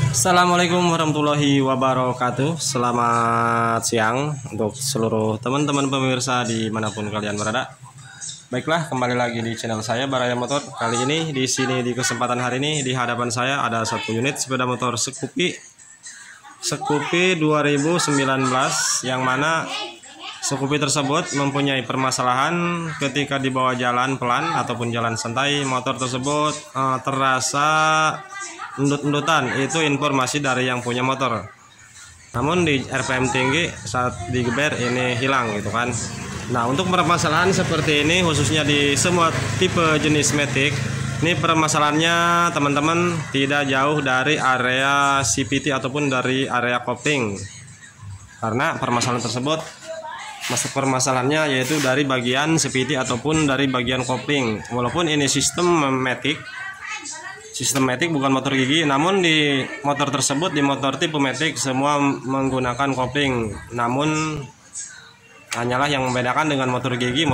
Assalamualaikum warahmatullahi wabarakatuh. Selamat siang untuk seluruh teman-teman pemirsa dimanapun kalian berada. Baiklah, kembali lagi di channel saya Baraya Motor. Kali ini di kesempatan hari ini di hadapan saya ada satu unit sepeda motor Scoopy 2019, yang mana Scoopy tersebut mempunyai permasalahan ketika dibawa jalan pelan ataupun jalan santai. Motor tersebut terasa endut-endutan. Itu informasi dari yang punya motor. Namun di RPM tinggi saat digeber ini hilang gitu kan. Nah, untuk permasalahan seperti ini khususnya di semua tipe jenis Matic, ini permasalahannya teman-teman tidak jauh dari area CVT ataupun dari area kopling. Karena permasalahan tersebut permasalahannya yaitu dari bagian CVT ataupun dari bagian kopling. Walaupun ini sistem Matic bukan motor gigi, namun di motor tersebut, di motor tipe Matic semua menggunakan kopling. Namun hanyalah yang membedakan dengan motor gigi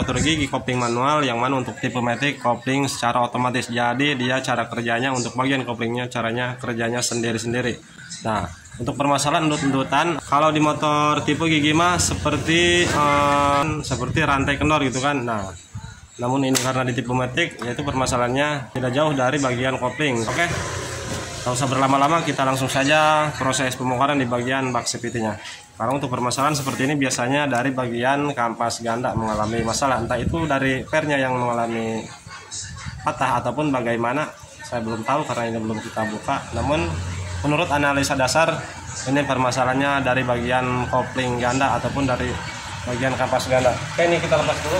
kopling manual, yang mana untuk tipe Matic kopling secara otomatis. Jadi dia cara kerjanya untuk bagian koplingnya kerjanya sendiri-sendiri. Nah, untuk permasalahan endut-endutan, kalau di motor tipe gigi mah seperti rantai kendor gitu kan. Nah, namun ini karena di tipe Matic, yaitu permasalahannya tidak jauh dari bagian kopling. Oke, tak usah berlama-lama, kita langsung saja proses pembongkaran di bagian bak CVT-nya. Karena untuk permasalahan seperti ini biasanya dari bagian kampas ganda mengalami masalah, entah itu dari pernya yang mengalami patah ataupun bagaimana, saya belum tahu karena ini belum kita buka. Namun menurut analisa dasar, ini permasalahannya dari bagian kopling ganda ataupun dari bagian kampas ganda. Oke, ini kita lepas dulu.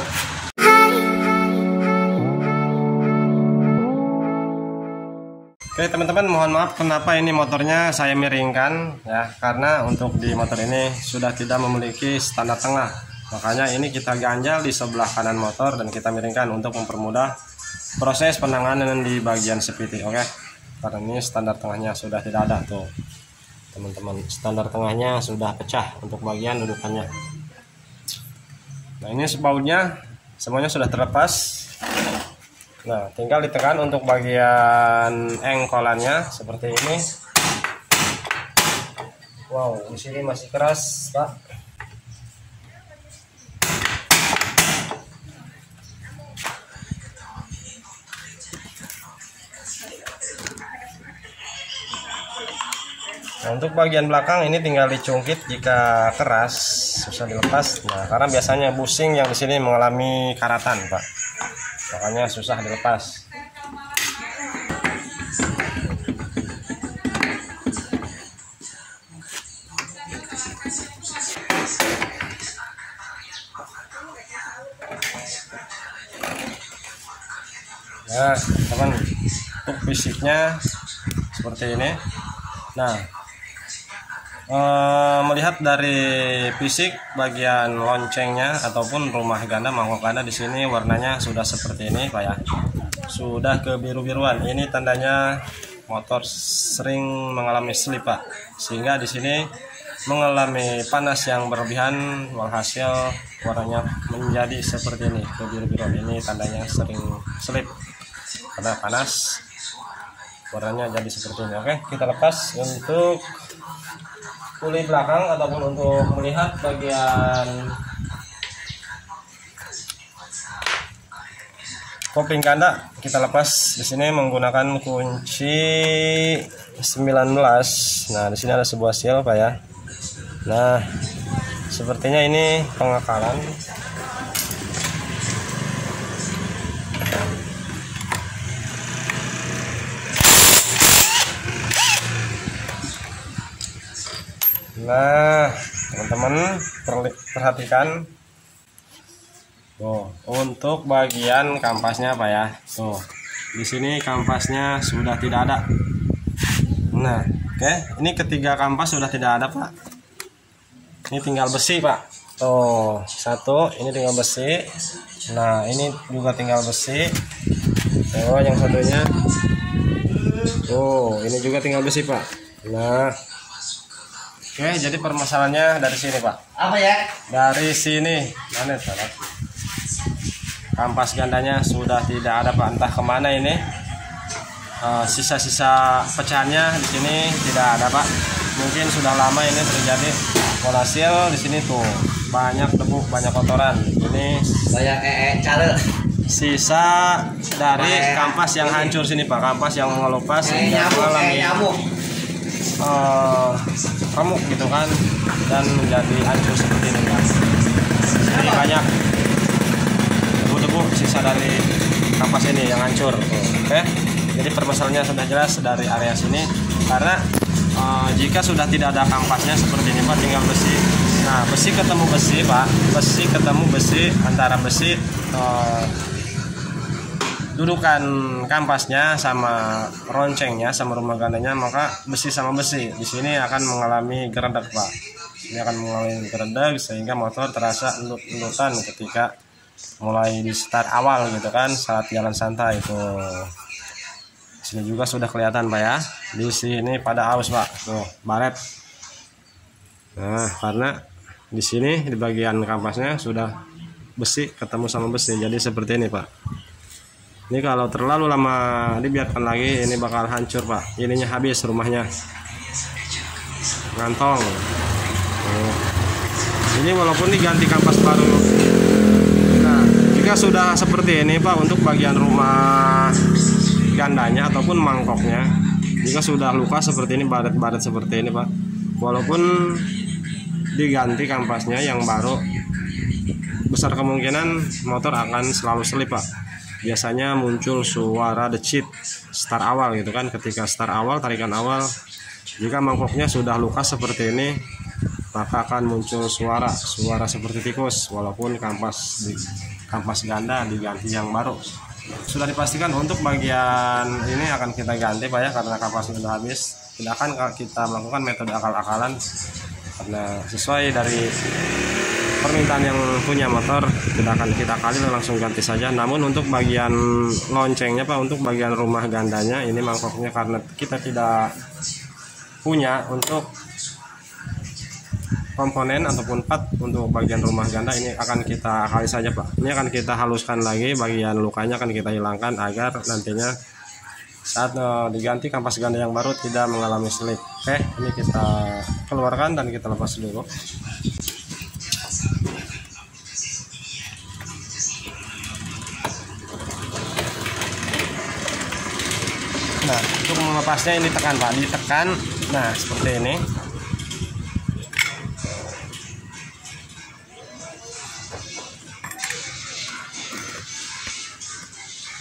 Oke teman-teman, mohon maaf kenapa ini motornya saya miringkan ya, karena untuk di motor ini sudah tidak memiliki standar tengah. Makanya ini kita ganjal di sebelah kanan motor dan kita miringkan untuk mempermudah proses penanganan di bagian CVT. Oke, karena ini standar tengahnya sudah tidak ada tuh teman-teman, standar tengahnya sudah pecah untuk bagian dudukannya. Nah, ini bautnya semuanya sudah terlepas. Nah, tinggal ditekan untuk bagian engkolannya seperti ini. Wow, di sini masih keras, Pak. Nah, untuk bagian belakang ini tinggal dicungkit jika keras, susah dilepas. Nah, karena biasanya busing yang di sini mengalami karatan, Pak. Makanya susah dilepas. Nah, teman, untuk fisiknya seperti ini. Nah, melihat dari fisik bagian loncengnya ataupun rumah ganda, mangkok ganda di sini warnanya sudah seperti ini, Pak ya. Sudah kebiru-biruan. Ini tandanya motor sering mengalami slip, Pak. Sehingga di sini mengalami panas yang berlebihan, walhasil warnanya menjadi seperti ini, kebiru-biruan. Ini tandanya sering slip karena panas, warnanya jadi seperti ini. Oke, kita lepas untuk kuli belakang ataupun untuk melihat bagian kopling ganda. Kita lepas di sini menggunakan kunci 19. Nah, di sini ada sebuah seal, Pak ya. Nah, sepertinya ini pengakalan. Nah, teman-teman perhatikan tuh untuk bagian kampasnya, Pak ya. Tuh, di sini kampasnya sudah tidak ada. Nah, oke, ini ketiga kampas sudah tidak ada, Pak. Ini tinggal besi, Pak. Tuh, satu, ini tinggal besi. Nah, ini juga tinggal besi. Tuh, yang satunya. Tuh, ini juga tinggal besi, Pak. Nah, oke, jadi permasalahannya dari sini, Pak. Apa ya? Dari sini. Mana, Pak? Kampas gandanya sudah tidak ada, Pak. Entah kemana ini. sisa-sisa pecahannya di sini tidak ada Pak. Mungkin sudah lama ini terjadi. Walhasil di sini tuh banyak debu, banyak kotoran. Ini banyak cale. Sisa dari kampas yang hancur sini Pak, kampas yang mengelupas mengalami remuk gitu kan, dan menjadi hancur seperti ini Pak. Ini banyak debu-debu sisa dari kampas ini yang hancur. Oke, jadi permasalahannya sudah jelas dari area sini, karena jika sudah tidak ada kampasnya seperti ini Pak, tinggal besi. Nah, besi ketemu besi Pak, besi ketemu besi, antara besi dudukan kampasnya sama roncengnya sama rumah gandanya, maka besi sama besi di sini akan mengalami geredak Pak. Ini akan mengalami geredak sehingga motor terasa endut-endutan ketika mulai di start awal gitu kan, saat jalan santai itu. Sini juga sudah kelihatan Pak ya. Di sini pada aus Pak, tuh baret. Nah, karena di sini di bagian kampasnya sudah besi ketemu sama besi, jadi seperti ini Pak. Ini kalau terlalu lama dibiarkan lagi, ini bakal hancur Pak. Ininya habis rumahnya, ngantong. Ini walaupun diganti kampas baru. Nah, jika sudah seperti ini Pak, untuk bagian rumah gandanya ataupun mangkoknya, jika sudah luka seperti ini, baret-baret seperti ini Pak, walaupun diganti kampasnya yang baru, besar kemungkinan motor akan selalu selip Pak. Biasanya muncul suara decit start awal gitu kan, ketika start awal, tarikan awal. Jika mangkoknya sudah luka seperti ini, maka akan muncul suara seperti tikus, walaupun kampas ganda diganti yang baru. Sudah dipastikan untuk bagian ini akan kita ganti Pak ya, karena kampasnya sudah habis. Tidak akan kita melakukan metode akal-akalan, karena sesuai dari permintaan yang punya motor, tidak akan kita kali, langsung ganti saja. Namun untuk bagian loncengnya Pak, untuk bagian rumah gandanya ini mangkoknya, karena kita tidak punya untuk komponen ataupun part untuk bagian rumah ganda, ini akan kita kali saja Pak. Ini akan kita haluskan lagi, bagian lukanya akan kita hilangkan agar nantinya saat diganti kampas ganda yang baru tidak mengalami slip. Oke, ini kita keluarkan dan kita lepas dulu. Nah, untuk melepasnya ini tekan Pak, ditekan. Nah, seperti ini.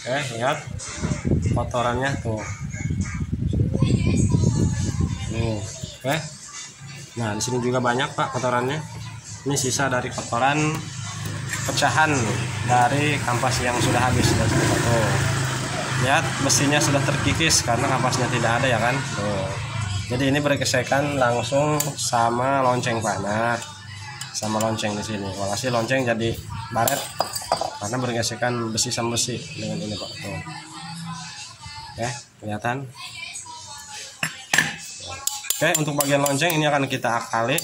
Oke, lihat kotorannya tuh. Oke. Nah, di sini juga banyak Pak kotorannya. Ini sisa dari kotoran pecahan dari kampas yang sudah habis. Tuh. Lihat, besinya sudah terkikis karena kampasnya tidak ada ya kan. Tuh. Jadi ini bergesekan langsung sama lonceng Pak. Nah, sama lonceng di sini. Walhasil lonceng jadi baret karena bergesekan besi sama besi dengan ini Pak. Tuh. Oke, kelihatan. Oke, untuk bagian lonceng ini akan kita akali.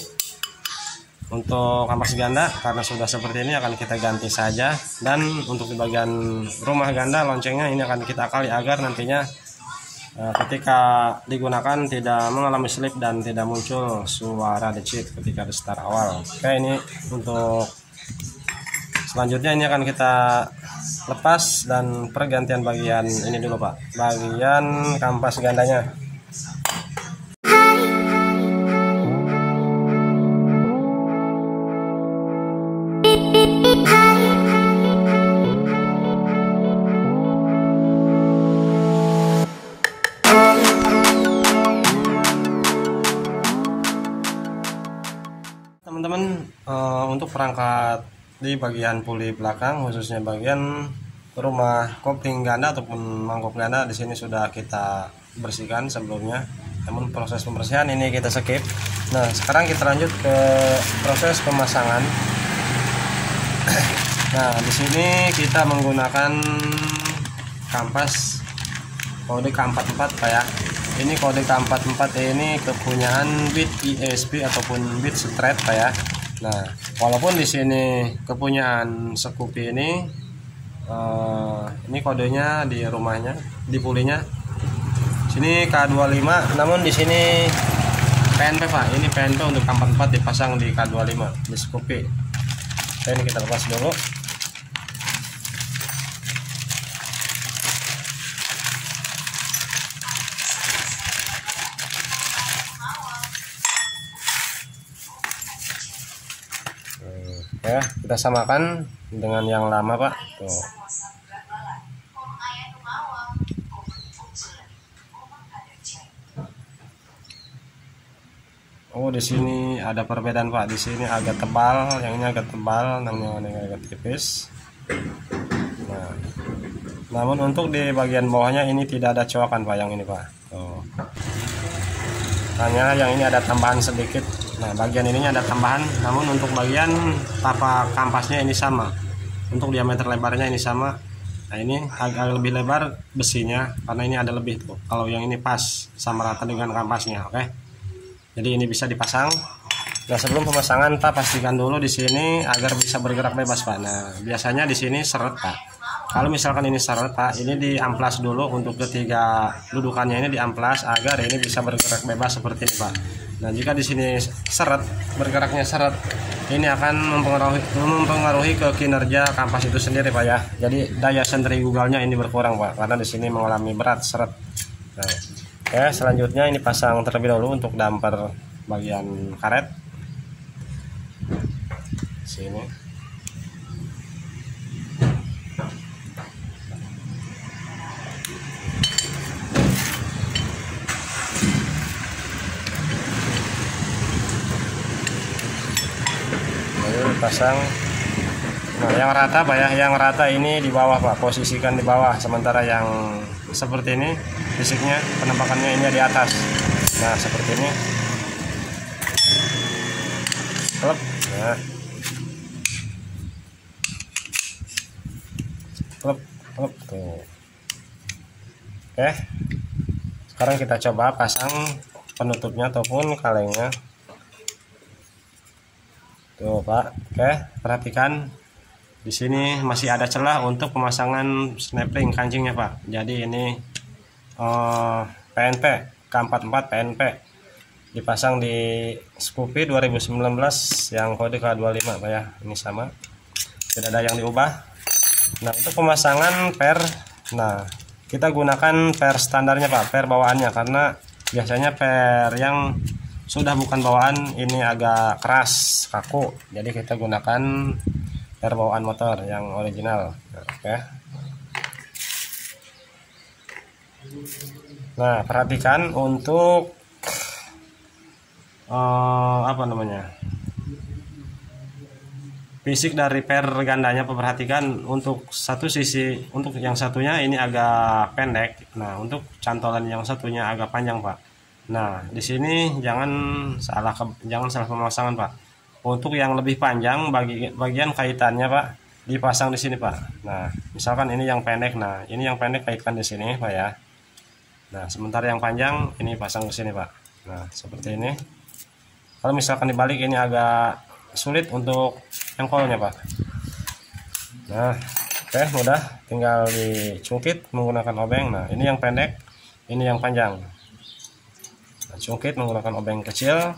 Untuk kampas ganda karena sudah seperti ini akan kita ganti saja, dan untuk di bagian rumah ganda loncengnya ini akan kita akali agar nantinya ketika digunakan tidak mengalami slip dan tidak muncul suara decit ketika di start awal. Oke, ini untuk selanjutnya ini akan kita lepas dan pergantian bagian ini dulu Pak, bagian kampas gandanya. Teman-teman, untuk perangkat di bagian puli belakang, khususnya bagian rumah kopling ganda ataupun mangkok ganda, di sini sudah kita bersihkan sebelumnya. Namun proses pembersihan ini kita skip. Nah, sekarang kita lanjut ke proses pemasangan. Nah, di sini kita menggunakan kampas kode K44 Pak ya. Ini kode K44 ini kepunyaan Bit ESP ataupun Bit Straight Pak ya. Nah, walaupun di sini kepunyaan Scoopy ini kodenya di rumahnya, di pulinya Sini K25, namun di sini PNP Pak. Ini PNP untuk kampak 4 dipasang di K25 di Scoopy. Oke, ini kita lepas dulu. Ya, kita samakan dengan yang lama Pak. Tuh. Oh, di sini ada perbedaan Pak. Di sini agak tebal, yang ini agak tebal, yang ini agak tipis. Nah, namun untuk di bagian bawahnya ini tidak ada coakan Pak, yang ini Pak. Tuh. Hanya yang ini ada tambahan sedikit. Nah, bagian ininya ada tambahan, namun untuk bagian tapak kampasnya ini sama. Untuk diameter lebarnya ini sama. Nah, ini agak lebih lebar besinya karena ini ada lebih tuh. Kalau yang ini pas sama rata dengan kampasnya, oke. Jadi ini bisa dipasang. Nah, sebelum pemasangan Pak pastikan dulu di sini agar bisa bergerak bebas Pak. Nah, biasanya di sini seret Pak. Kalau misalkan ini seret Pak, ini diamplas dulu untuk ketiga dudukannya ini diamplas agar ini bisa bergerak bebas seperti ini Pak. Nah, jika di sini seret, bergeraknya seret, ini akan mempengaruhi ke kinerja kampas itu sendiri Pak ya. Jadi daya sentrifugalnya ini berkurang Pak, karena di sini mengalami berat seret. Nah, ya, selanjutnya ini pasang terlebih dahulu untuk damper bagian karet. Sini. Lalu pasang. Nah, yang rata Pak ya, yang rata ini di bawah Pak, posisikan di bawah, sementara yang seperti ini fisiknya penampakannya ini di atas. Nah, seperti ini. Klep. Nah. Klep, klep tuh. Oke. Sekarang kita coba pasang penutupnya ataupun kalengnya. Tuh, Pak. Oke, perhatikan. Di sini masih ada celah untuk pemasangan snap-ring kancingnya Pak. Jadi ini PNP K44 PNP dipasang di Scoopy 2019 yang kode K25 Pak ya. Ini sama, tidak ada yang diubah. Nah, untuk pemasangan per, nah kita gunakan per standarnya Pak, per bawaannya, karena biasanya per yang sudah bukan bawaan ini agak keras, kaku. Jadi kita gunakan per bawaan motor yang original. Oke. Nah, perhatikan untuk apa namanya, fisik dari per gandanya. Perhatikan untuk satu sisi, untuk yang satunya ini agak pendek. Nah, untuk cantolan yang satunya agak panjang Pak. Nah, di sini jangan salah pemasangan Pak. Untuk yang lebih panjang, bagian kaitannya Pak dipasang di sini Pak. Nah, misalkan ini yang pendek, nah ini yang pendek kaitkan di sini Pak ya. Nah, sementara yang panjang ini pasang di sini Pak. Nah, seperti ini. Kalau misalkan dibalik ini agak sulit untuk engkolnya Pak. Nah, oke, mudah, tinggal dicungkit menggunakan obeng. Nah, ini yang pendek, ini yang panjang. Nah, cungkit menggunakan obeng kecil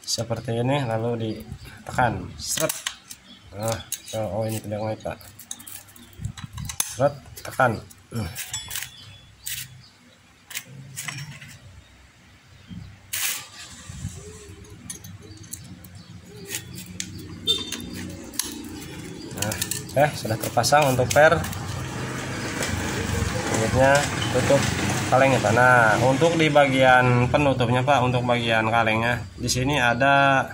seperti ini, lalu ditekan seret. Nah, oh ini tidak naik Pak. Seret, tekan. Nah, sudah terpasang untuk per. Selanjutnya tutup kalengnya Pak. Nah, untuk di bagian penutupnya Pak, untuk bagian kalengnya di sini ada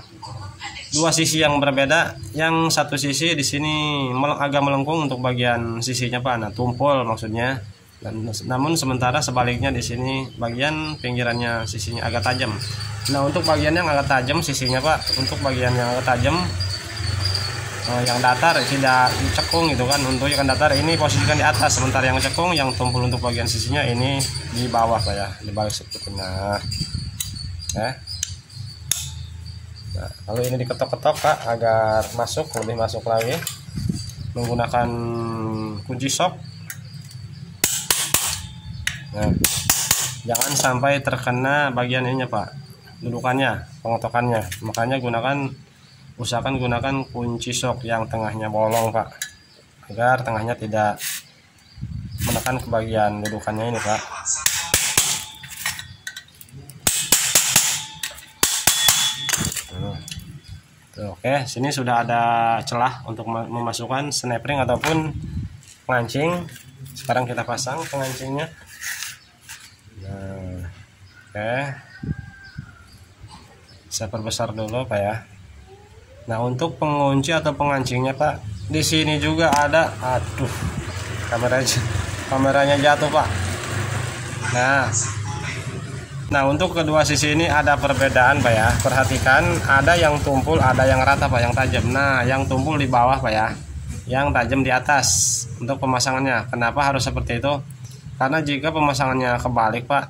dua sisi yang berbeda. Yang satu sisi di sini agak melengkung untuk bagian sisinya Pak. Nah, tumpul maksudnya. Dan namun sementara sebaliknya di sini bagian pinggirannya sisinya agak tajam. Nah, untuk bagian yang agak tajam sisinya Pak, untuk bagian yang agak tajam yang datar tidak dicekung gitu kan, untuk yang datar ini posisikan di atas, sementara yang cekung yang tumpul untuk bagian sisinya ini di bawah Pak ya, di bawah seperti ini. Nah, nah, lalu ini diketok-ketok Pak agar lebih masuk lagi menggunakan kunci sok. Nah, jangan sampai terkena bagian ininya Pak, dudukannya, pengotokannya. Makanya usahakan gunakan kunci sok yang tengahnya bolong Pak, agar tengahnya tidak menekan ke bagian dudukannya ini Pak. Oke, sini sudah ada celah untuk memasukkan snap ring ataupun pengancing. Sekarang kita pasang pengancingnya. Nah, oke, saya perbesar dulu Pak ya. Nah, untuk pengunci atau pengancingnya Pak, di sini juga ada. Aduh, kameranya jatuh Pak. Nah, untuk kedua sisi ini ada perbedaan Pak ya. Perhatikan, ada yang tumpul, ada yang rata Pak, yang tajam. Nah, yang tumpul di bawah Pak ya, yang tajam di atas untuk pemasangannya. Kenapa harus seperti itu? Karena jika pemasangannya kebalik Pak,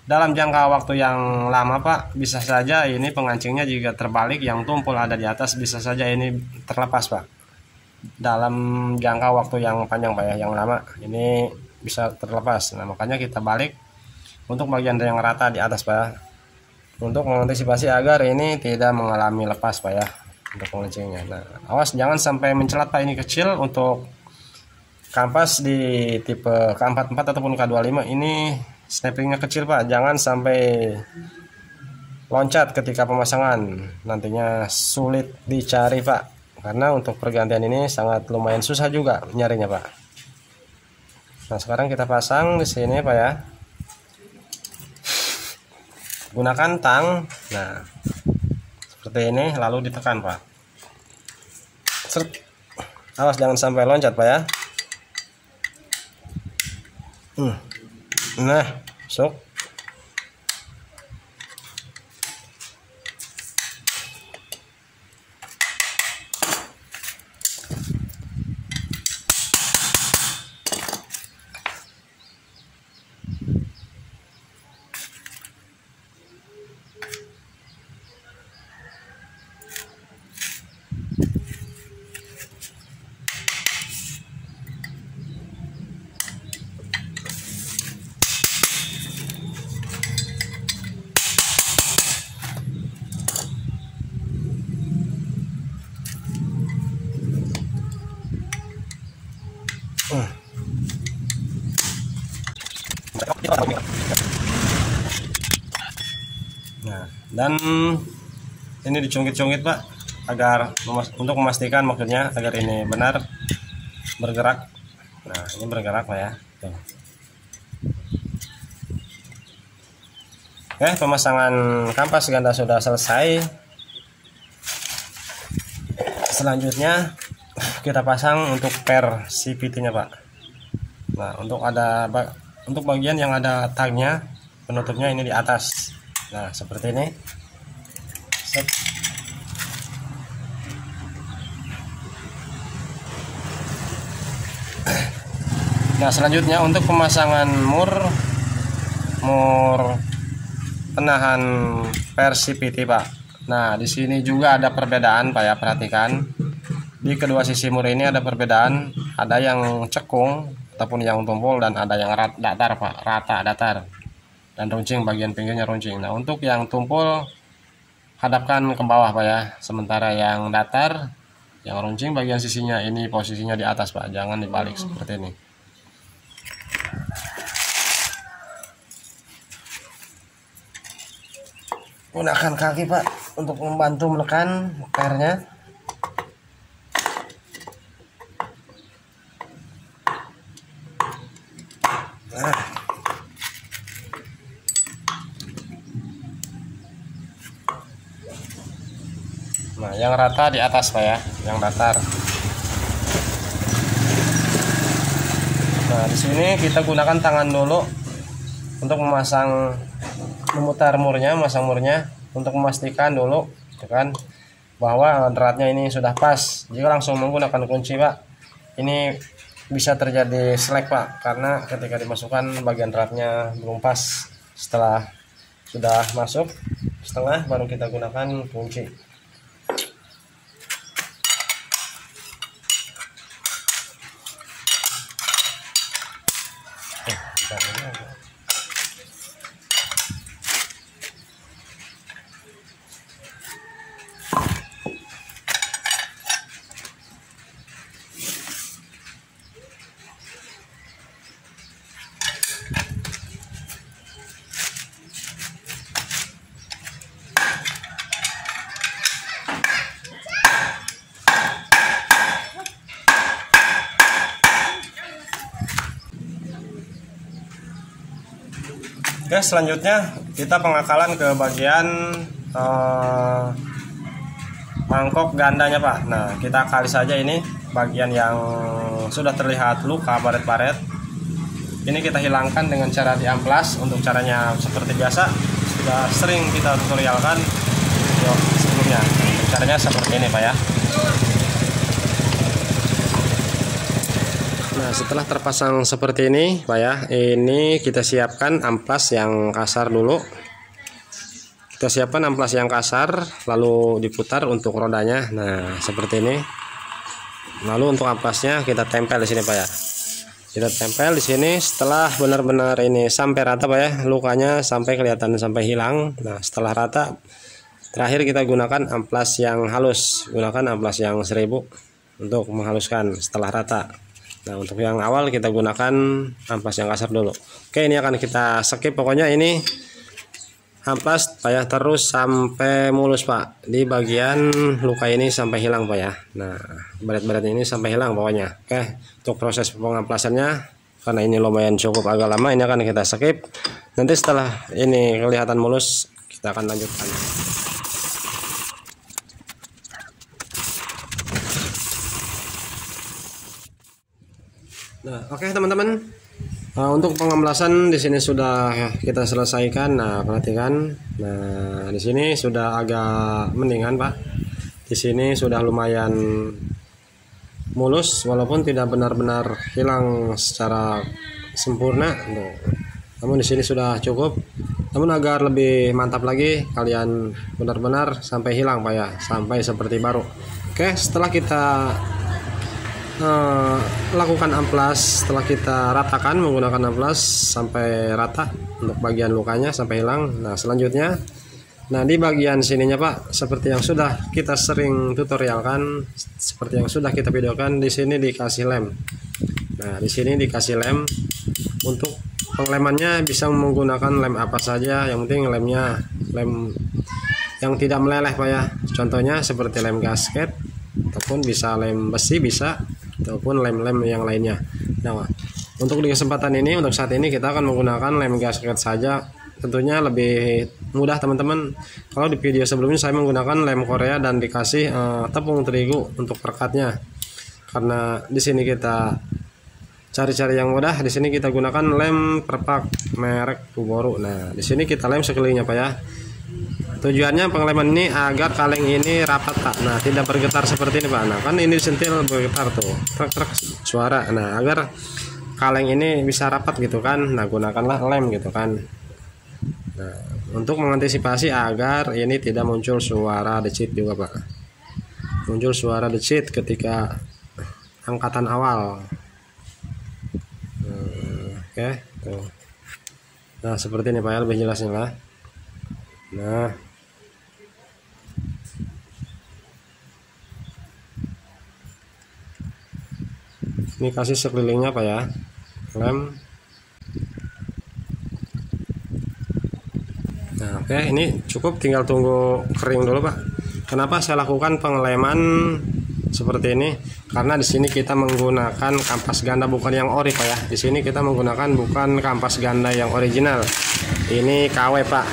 dalam jangka waktu yang lama Pak, bisa saja ini pengancingnya jika terbalik, yang tumpul ada di atas, bisa saja ini terlepas Pak. Dalam jangka waktu yang panjang Pak ya, yang lama, ini bisa terlepas. Nah, makanya kita balik untuk bagian yang rata di atas Pak, untuk mengantisipasi agar ini tidak mengalami lepas Pak ya, untuk pengancingnya. Nah, awas jangan sampai mencelat Pak, ini kecil. Untuk kampas di tipe K44 ataupun K25 ini snappingnya kecil Pak, jangan sampai loncat ketika pemasangan, nantinya sulit dicari Pak, karena untuk pergantian ini sangat lumayan susah juga nyarinya Pak. Nah, sekarang kita pasang di sini Pak ya, gunakan tang. Nah, seperti ini, lalu ditekan Pak. Seret. Awas jangan sampai loncat Pak ya. Nah, sok. Nah, dan ini dicungkit-cungkit Pak, agar untuk memastikan, maksudnya agar ini benar bergerak. Nah, ini bergerak Pak ya. Tuh. Oke, pemasangan kampas ganda sudah selesai. Selanjutnya kita pasang untuk per CVT-nya Pak. Nah, untuk bagian yang ada tagnya, penutupnya ini di atas. Nah, seperti ini. Set. Nah, selanjutnya untuk pemasangan mur penahan per CVT Pak. Nah, di sini juga ada perbedaan Pak ya, perhatikan. Di kedua sisi mur ini ada perbedaan, ada yang cekung ataupun yang tumpul, dan ada yang datar Pak, rata datar. Dan runcing, bagian pinggirnya runcing. Nah, untuk yang tumpul hadapkan ke bawah Pak ya, sementara yang datar, yang runcing bagian sisinya ini posisinya di atas Pak, jangan dibalik seperti ini. Gunakan kaki Pak untuk membantu menekan pernya. Nah, yang rata di atas Pak ya, yang datar. Nah, di sini kita gunakan tangan dulu untuk memutar murnya, memasang murnya, untuk memastikan dulu, kan, bahwa dratnya ini sudah pas. Jika langsung menggunakan kunci Pak, ini bisa terjadi slack Pak, karena ketika dimasukkan bagian dratnya belum pas. Setelah sudah masuk setengah, baru kita gunakan kunci. Oke, selanjutnya kita pengakalan ke bagian mangkok gandanya Pak. Nah, kita akali saja ini bagian yang sudah terlihat luka baret-baret. Ini kita hilangkan dengan cara diamplas. Untuk caranya seperti biasa sudah sering kita tutorialkan video sebelumnya. Untuk caranya seperti ini Pak ya. Nah, setelah terpasang seperti ini Pak ya, ini kita siapkan amplas yang kasar dulu. Kita siapkan amplas yang kasar, lalu diputar untuk rodanya. Nah, seperti ini. Lalu untuk amplasnya kita tempel di sini Pak ya. Kita tempel di sini. Setelah benar-benar ini sampai rata Pak ya, lukanya sampai kelihatan sampai hilang. Nah, setelah rata, terakhir kita gunakan amplas yang halus. Gunakan amplas yang 1000 untuk menghaluskan setelah rata. Nah, untuk yang awal kita gunakan amplas yang kasar dulu. Oke, ini akan kita skip. Pokoknya ini amplas Pak ya, terus sampai mulus Pak, di bagian luka ini sampai hilang Pak ya. Nah, baret-baret ini sampai hilang pokoknya. Oke, untuk proses pengamplasannya karena ini lumayan cukup agak lama, ini akan kita skip. Nanti setelah ini kelihatan mulus kita akan lanjutkan. Nah, oke teman-teman, untuk pengamplasan di sini sudah kita selesaikan. Nah, perhatikan. Nah, di sini sudah agak mendingan Pak. Di sini sudah lumayan mulus, walaupun tidak benar-benar hilang secara sempurna. Namun di sini sudah cukup. Namun agar lebih mantap lagi, kalian benar-benar sampai hilang Pak ya, sampai seperti baru. Oke, setelah kita lakukan amplas, setelah kita ratakan menggunakan amplas sampai rata untuk bagian lukanya sampai hilang. Nah, selanjutnya, nah di bagian sininya Pak, seperti yang sudah kita sering tutorialkan, seperti yang sudah kita videokan, di sini dikasih lem. Nah, di sini dikasih lem. Untuk penglemannya bisa menggunakan lem apa saja, yang penting lemnya lem yang tidak meleleh Pak ya. Contohnya seperti lem gasket, ataupun bisa lem besi bisa, ataupun lem-lem yang lainnya. Nah, untuk di kesempatan ini, untuk saat ini kita akan menggunakan lem gasket saja. Tentunya lebih mudah teman-teman. Kalau di video sebelumnya saya menggunakan lem Korea dan dikasih tepung terigu untuk perekatnya. Karena di sini kita cari-cari yang mudah, di sini kita gunakan lem perpak merek Tuboru. Nah, di sini kita lem sekelilingnya Pak ya. Tujuannya pengleman ini agar kaleng ini rapat Pak. Nah, tidak bergetar seperti ini Pak. Nah, kan ini disentil bergetar tuh, trek-trek suara. Nah, agar kaleng ini bisa rapat gitu kan. Nah, gunakanlah lem gitu kan. Nah, untuk mengantisipasi agar ini tidak muncul suara decit juga Pak. Muncul suara decit ketika angkatan awal. Oke, tuh. Nah, seperti ini Pak ya, lebih jelasnya lah. Nah, ini kasih sekelilingnya Pak ya, lem. Nah, oke, ini cukup, tinggal tunggu kering dulu Pak. Kenapa saya lakukan pengeleman seperti ini? Karena di sini kita menggunakan kampas ganda bukan yang ori Pak ya. Di sini kita menggunakan bukan kampas ganda yang original. Ini KW Pak.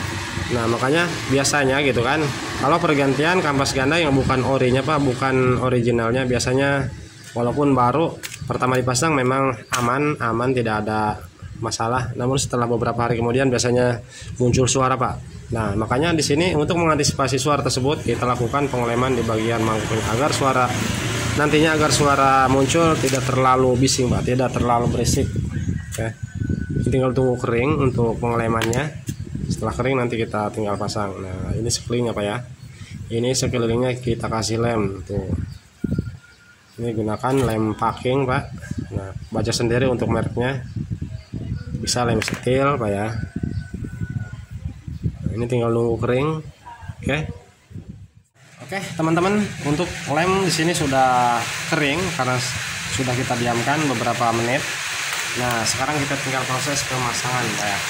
Nah, makanya biasanya gitu kan, kalau pergantian kampas ganda yang bukan orinya Pak, bukan originalnya, biasanya walaupun baru pertama dipasang memang aman, tidak ada masalah. Namun setelah beberapa hari kemudian biasanya muncul suara Pak. Nah, makanya di sini untuk mengantisipasi suara tersebut kita lakukan pengeleman di bagian mangkuk agar suara muncul tidak terlalu bising Pak, tidak terlalu berisik. Oke. Tinggal tunggu kering untuk pengelemannya. Setelah kering nanti kita tinggal pasang. Nah, ini sekelilingnya Pak ya. Ini sekelilingnya kita kasih lem tuh. Ini gunakan lem packing Pak. Nah, baca sendiri untuk mereknya. Bisa lem steel Pak ya. Nah, ini tinggal nunggu kering. Oke, teman-teman, untuk lem di sini sudah kering karena sudah kita diamkan beberapa menit. Nah, sekarang kita tinggal proses pemasangan Pak ya.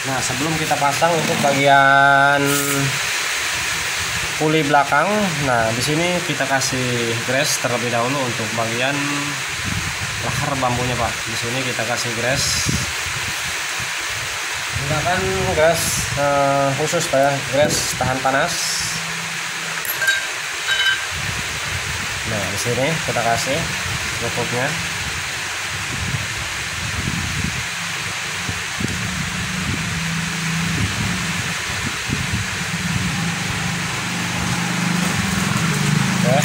Nah, sebelum kita pasang untuk bagian puli belakang, nah di sini kita kasih gres terlebih dahulu untuk bagian lahar bambunya Pak. Di sini kita kasih gres. Gunakan gas khusus ya, gas tahan panas. Nah, di sini kita kasih cukupnya. Oke.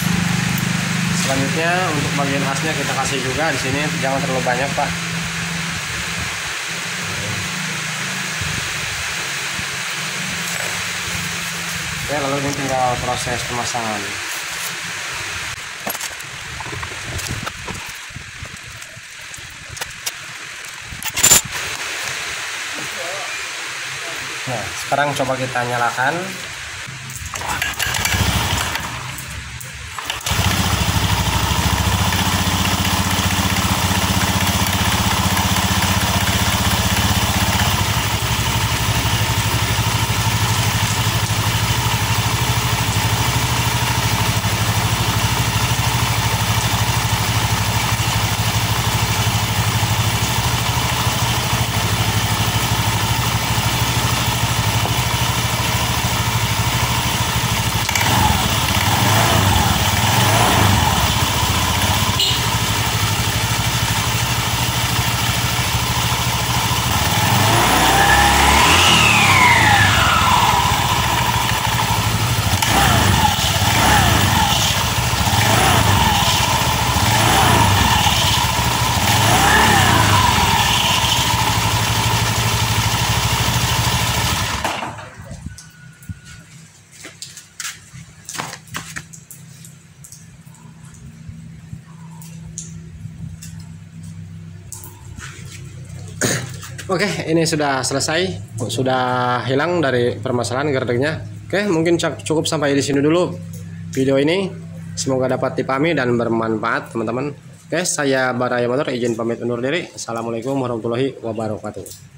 Selanjutnya untuk bagian khasnya kita kasih juga di sini, jangan terlalu banyak, Pak. Oke, lalu ini tinggal proses pemasangan. Nah, sekarang coba kita nyalakan. Oke, ini sudah selesai, sudah hilang dari permasalahan gerdengnya. Oke, mungkin cukup sampai di sini dulu video ini. Semoga dapat dipahami dan bermanfaat, teman-teman. Oke, saya Baraya Motor izin pamit undur diri. Assalamualaikum warahmatullahi wabarakatuh.